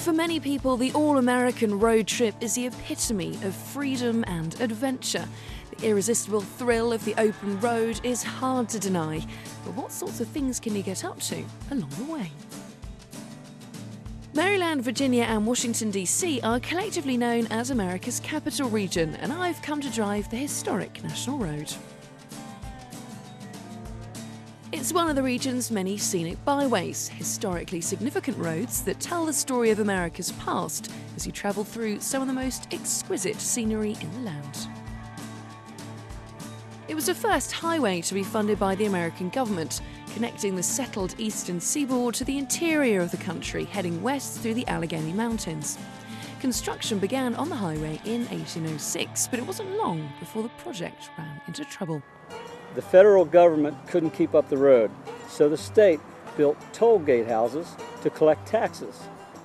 For many people, the all-American road trip is the epitome of freedom and adventure. The irresistible thrill of the open road is hard to deny. But what sorts of things can you get up to along the way? Maryland, Virginia and Washington DC are collectively known as America's Capital Region, and I've come to drive the historic National Road. It's one of the region's many scenic byways, historically significant roads that tell the story of America's past as you travel through some of the most exquisite scenery in the land. It was the first highway to be funded by the American government, connecting the settled eastern seaboard to the interior of the country, heading west through the Allegheny Mountains. Construction began on the highway in 1806, but it wasn't long before the project ran into trouble. The federal government couldn't keep up the road, so the state built toll gate houses to collect taxes.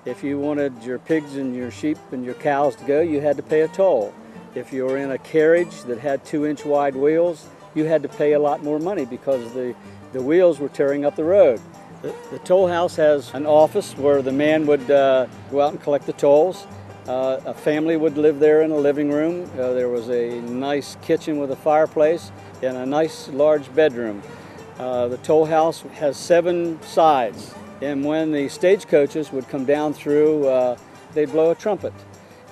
If you wanted your pigs and your sheep and your cows to go, you had to pay a toll. If you were in a carriage that had 2-inch wide wheels, you had to pay a lot more money because the wheels were tearing up the road. The toll house has an office where the man would go out and collect the tolls. A family would live there in a living room. There was a nice kitchen with a fireplace and a nice large bedroom. The toll house has 7 sides, and when the stagecoaches would come down through, they'd blow a trumpet.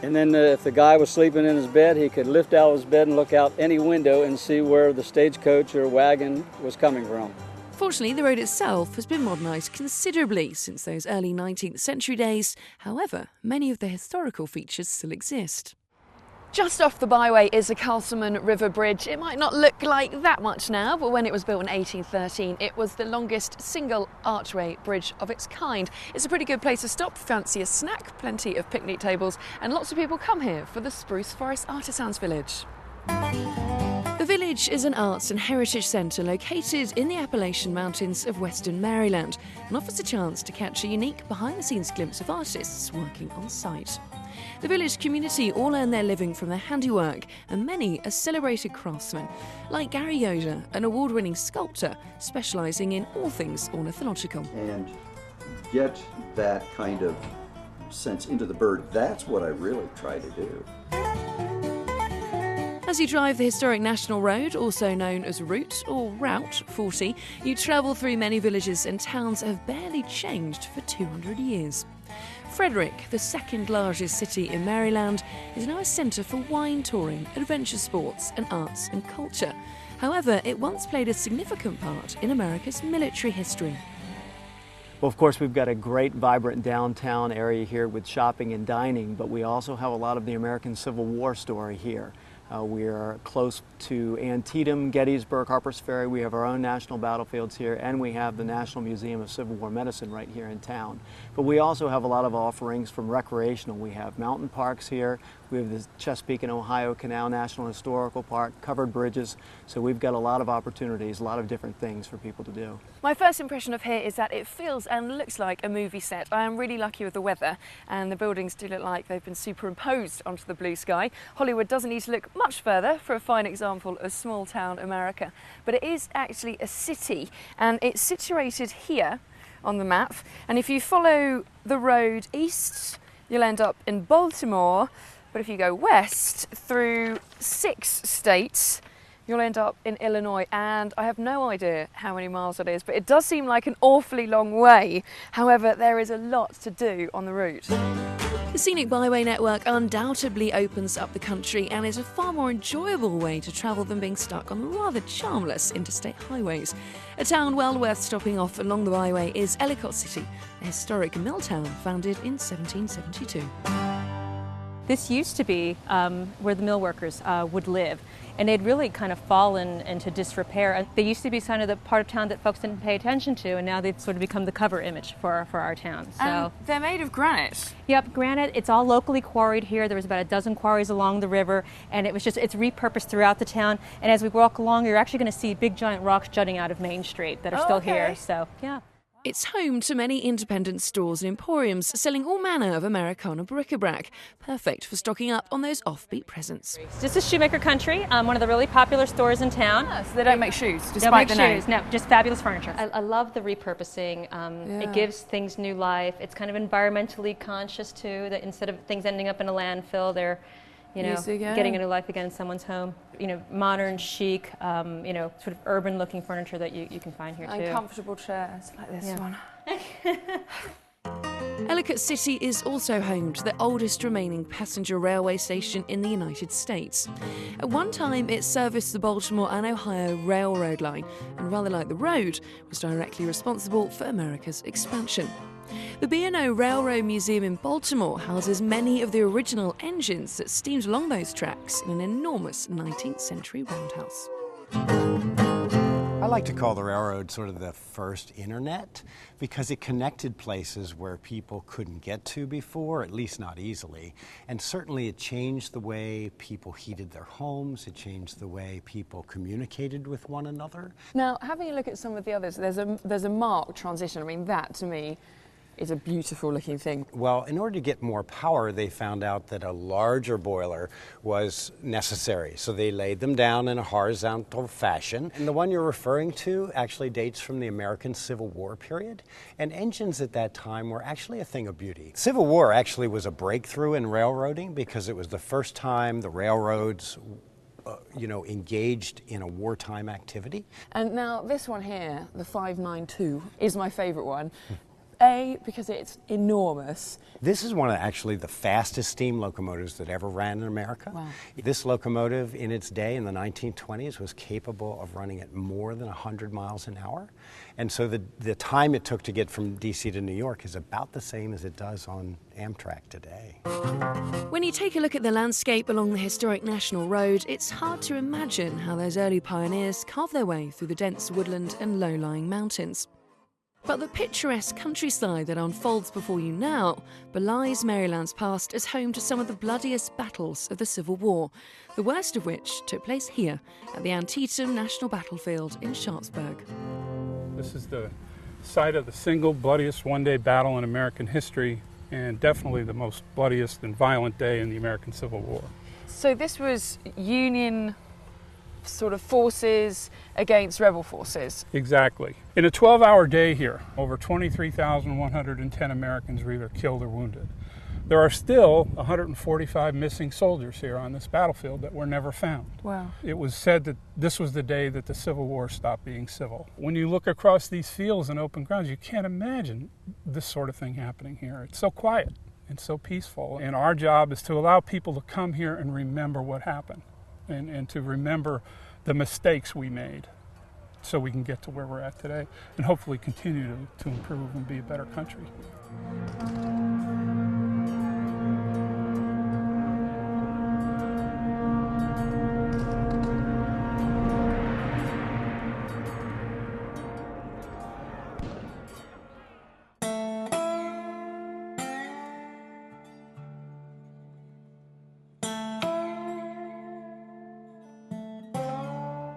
And then if the guy was sleeping in his bed, he could lift out his bed and look out any window and see where the stagecoach or wagon was coming from. Fortunately, the road itself has been modernised considerably since those early 19th century days. However, many of the historical features still exist. Just off the byway is the Castleman River Bridge. It might not look like that much now, but when it was built in 1813, it was the longest single archway bridge of its kind. It's a pretty good place to stop, fancy a snack, plenty of picnic tables, and lots of people come here for the Spruce Forest Artisans Village. The village is an arts and heritage centre located in the Appalachian Mountains of western Maryland and offers a chance to catch a unique behind-the-scenes glimpse of artists working on site. The village community all earn their living from their handiwork, and many are celebrated craftsmen, like Gary Yoder, an award-winning sculptor specialising in all things ornithological. And get that kind of sense into the bird, that's what I really try to do. As you drive the historic National Road, also known as Route or Route 40, you travel through many villages and towns that have barely changed for 200 years. Frederick, the second largest city in Maryland, is now a centre for wine touring, adventure sports and arts and culture. However, it once played a significant part in America's military history. Well, of course, we've got a great, vibrant downtown area here with shopping and dining, but we also have a lot of the American Civil War story here. We are close to Antietam, Gettysburg, Harper's Ferry. We have our own national battlefields here, and we have the National Museum of Civil War Medicine right here in town. But we also have a lot of offerings from recreational. We have mountain parks here. We have the Chesapeake and Ohio Canal National Historical Park, covered bridges. So we've got a lot of opportunities, a lot of different things for people to do. My first impression of here is that it feels and looks like a movie set. I am really lucky with the weather, and the buildings do look like they've been superimposed onto the blue sky. Hollywood doesn't need to look much further for a fine example of small town America. But it is actually a city, and it's situated here on the map. And if you follow the road east, you'll end up in Baltimore. But if you go west through 6 states, you'll end up in Illinois, and I have no idea how many miles it is, but it does seem like an awfully long way. However, there is a lot to do on the route. The Scenic Byway Network undoubtedly opens up the country and is a far more enjoyable way to travel than being stuck on the rather charmless interstate highways. A town well worth stopping off along the byway is Ellicott City, a historic mill town founded in 1772. This used to be where the mill workers would live, and they'd really kind of fallen into disrepair. They used to be kind of the part of town that folks didn't pay attention to, and now they've sort of become the cover image for our town. So they're made of granite. Yep, granite. It's all locally quarried here. There was about a dozen quarries along the river, and it's repurposed throughout the town. And as we walk along, you're actually going to see big giant rocks jutting out of Main Street that are still here. So, yeah. It's home to many independent stores and emporiums selling all manner of Americana bric-a-brac, perfect for stocking up on those offbeat presents. This is Shoemaker Country, one of the really popular stores in town. So they don't make shoes, Don't despite make the name. shoes, no, just fabulous furniture. I love the repurposing. It gives things new life. It's kind of environmentally conscious too, that instead of things ending up in a landfill, they're getting a new life again in someo's home. Modern, chic, sort of urban-looking furniture that you can find here too. And comfortable chairs like this one. Ellicott City is also home to the oldest remaining passenger railway station in the United States. At one time, it serviced the Baltimore and Ohio Railroad line, and rather like the road, was directly responsible for America's expansion. The B&O Railroad Museum in Baltimore houses many of the original engines that steamed along those tracks in an enormous 19th century roundhouse. I like to call the railroad sort of the first internet because it connected places where people couldn't get to before, at least not easily. And certainly it changed the way people heated their homes, it changed the way people communicated with one another. Now, having a look at some of the others, there's a marked transition. I mean, that to me is a beautiful looking thing. Well, in order to get more power, they found out that a larger boiler was necessary. So they laid them down in a horizontal fashion. And the one you're referring to actually dates from the American Civil War period. And engines at that time were actually a thing of beauty. Civil War actually was a breakthrough in railroading because it was the first time the railroads engaged in a wartime activity. And now this one here, the 592, is my favourite one. Because it's enormous. This is one of actually the fastest steam locomotives that ever ran in America. Wow. This locomotive in its day in the 1920s was capable of running at more than 100 miles an hour. And so the time it took to get from DC to New York is about the same as it does on Amtrak today. When you take a look at the landscape along the historic National Road, it's hard to imagine how those early pioneers carved their way through the dense woodland and low-lying mountains. But the picturesque countryside that unfolds before you now belies Maryland's past as home to some of the bloodiest battles of the Civil War, the worst of which took place here at the Antietam National Battlefield in Sharpsburg. This is the site of the single bloodiest one-day battle in American history, and definitely the most bloodiest and violent day in the American Civil War. So this was Union sort of forces against rebel forces. Exactly. In a 12-hour day here, over 23,110 Americans were either killed or wounded. There are still 145 missing soldiers here on this battlefield that were never found. Wow. It was said that this was the day that the Civil War stopped being civil. When you look across these fields and open grounds, you can't imagine this sort of thing happening here. It's so quiet and so peaceful. And our job is to allow people to come here and remember what happened. And to remember the mistakes we made so we can get to where we're at today and hopefully continue to improve and be a better country.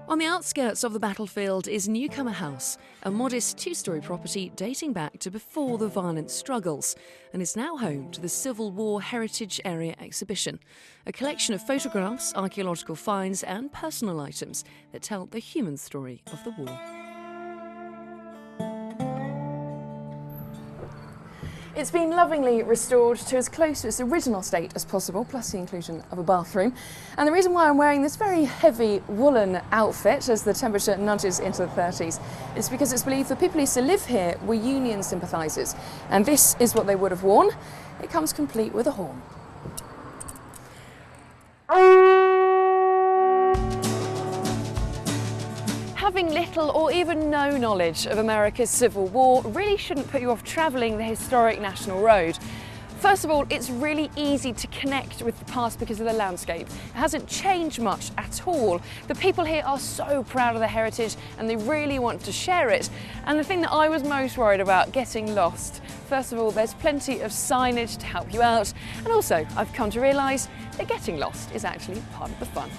On the outskirts of the battlefield is Newcomer House, a modest two-storey property dating back to before the violent struggles, and is now home to the Civil War Heritage Area Exhibition, a collection of photographs, archaeological finds and personal items that tell the human story of the war. It's been lovingly restored to as close to its original state as possible, plus the inclusion of a bathroom. And the reason why I'm wearing this very heavy woolen outfit as the temperature nudges into the 30s is because it's believed the people who used to live here were Union sympathisers. And this is what they would have worn. It comes complete with a horn. Having little or even no knowledge of America's Civil War really shouldn't put you off travelling the historic National Road. First of all, it's really easy to connect with the past because of the landscape. It hasn't changed much at all. The people here are so proud of their heritage and they really want to share it. And the thing that I was most worried about, getting lost. First of all, there's plenty of signage to help you out. And also, I've come to realise that getting lost is actually part of the fun.